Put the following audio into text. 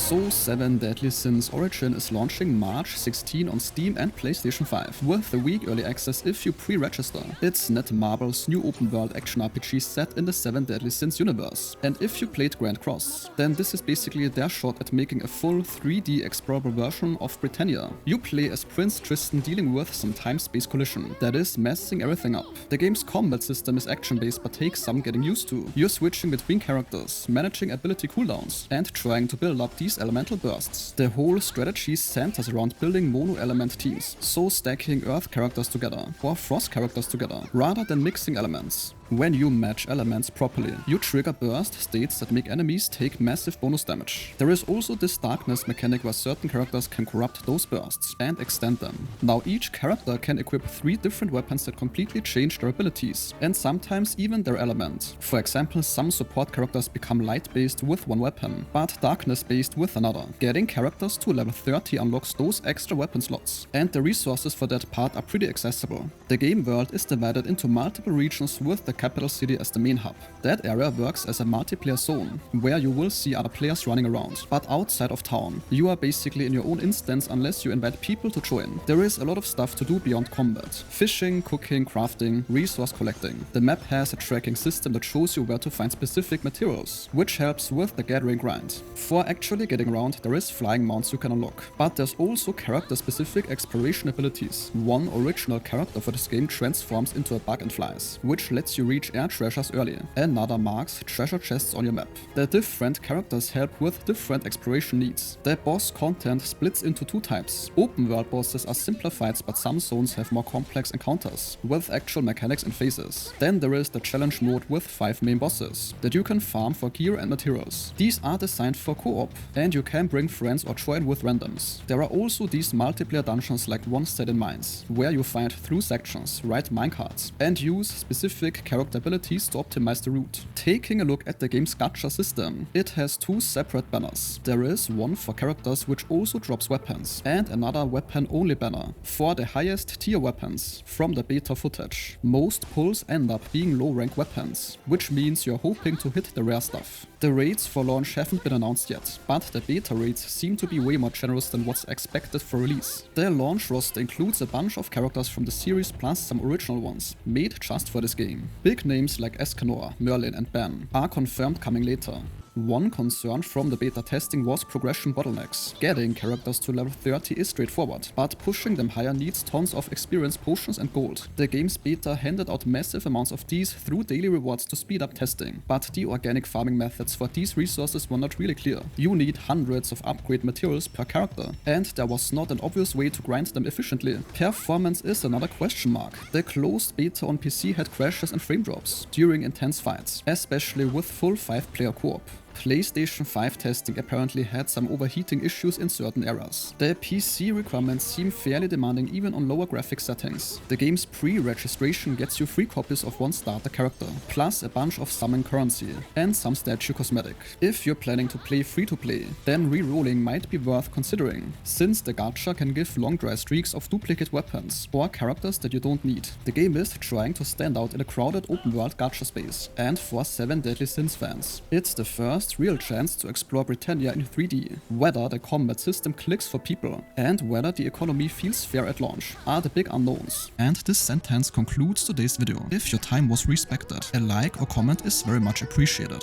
So 7 Deadly Sins Origin is launching March 16 on Steam and PlayStation 5, with a week early access if you pre-register. It's Netmarble's new open-world action RPG set in the 7 Deadly Sins universe, and if you played Grand Cross, then this is basically their shot at making a full 3D explorable version of Britannia. You play as Prince Tristan dealing with some time-space collision that is messing everything up. The game's combat system is action-based but takes some getting used to. You're switching between characters, managing ability cooldowns, and trying to build up these elemental bursts. The whole strategy centers around building mono-element teams, so stacking earth characters together, or frost characters together, rather than mixing elements. When you match elements properly, you trigger burst states that make enemies take massive bonus damage. There is also this darkness mechanic where certain characters can corrupt those bursts and extend them. Now each character can equip 3 different weapons that completely change their abilities, and sometimes even their element. For example, some support characters become light-based with one weapon, but darkness-based with another. Getting characters to level 30 unlocks those extra weapon slots, and the resources for that part are pretty accessible. The game world is divided into multiple regions with the capital city as the main hub. That area works as a multiplayer zone, where you will see other players running around. But outside of town, you are basically in your own instance unless you invite people to join. There is a lot of stuff to do beyond combat. Fishing, cooking, crafting, resource collecting. The map has a tracking system that shows you where to find specific materials, which helps with the gathering grind. For actually getting around, there is flying mounts you can unlock, but there's also character-specific exploration abilities. One original character for this game transforms into a bug and flies, which lets you reach air treasures early. Another marks treasure chests on your map. The different characters help with different exploration needs. The boss content splits into 2 types. Open world bosses are simpler fights, but some zones have more complex encounters, with actual mechanics and phases. Then there is the challenge mode with 5 main bosses that you can farm for gear and materials. These are designed for co-op, and you can bring friends or join with randoms. There are also these multiplayer dungeons like one set in Mines, where you find through sections, ride minecarts, and use specific character abilities to optimize the route. Taking a look at the game's Gacha system, it has 2 separate banners. There is one for characters which also drops weapons, and another weapon-only banner for the highest tier weapons from the beta footage. Most pulls end up being low-rank weapons, which means you're hoping to hit the rare stuff. The rates for launch haven't been announced yet, but the beta rates seem to be way more generous than what's expected for release. The launch roster includes a bunch of characters from the series plus some original ones, made just for this game. Big names like Escanor, Merlin and Ben are confirmed coming later. One concern from the beta testing was progression bottlenecks. Getting characters to level 30 is straightforward, but pushing them higher needs tons of experience, potions and gold. The game's beta handed out massive amounts of these through daily rewards to speed up testing, but the organic farming methods for these resources were not really clear. You need hundreds of upgrade materials per character, and there was not an obvious way to grind them efficiently. Performance is another question mark. The closed beta on PC had crashes and frame drops during intense fights, especially with full 5-player co-op. PlayStation 5 testing apparently had some overheating issues in certain areas. The PC requirements seem fairly demanding even on lower graphics settings. The game's pre-registration gets you free copies of one starter character, plus a bunch of summon currency, and some statue cosmetic. If you're planning to play free-to-play, then rerolling might be worth considering, since the gacha can give long dry streaks of duplicate weapons, or characters that you don't need. The game is trying to stand out in a crowded open-world gacha space, and for 7 Deadly Sins fans, it's the first real chance to explore Britannia in 3D. Whether the combat system clicks for people and whether the economy feels fair at launch are the big unknowns. And this sentence concludes today's video. If your time was respected, a like or comment is very much appreciated.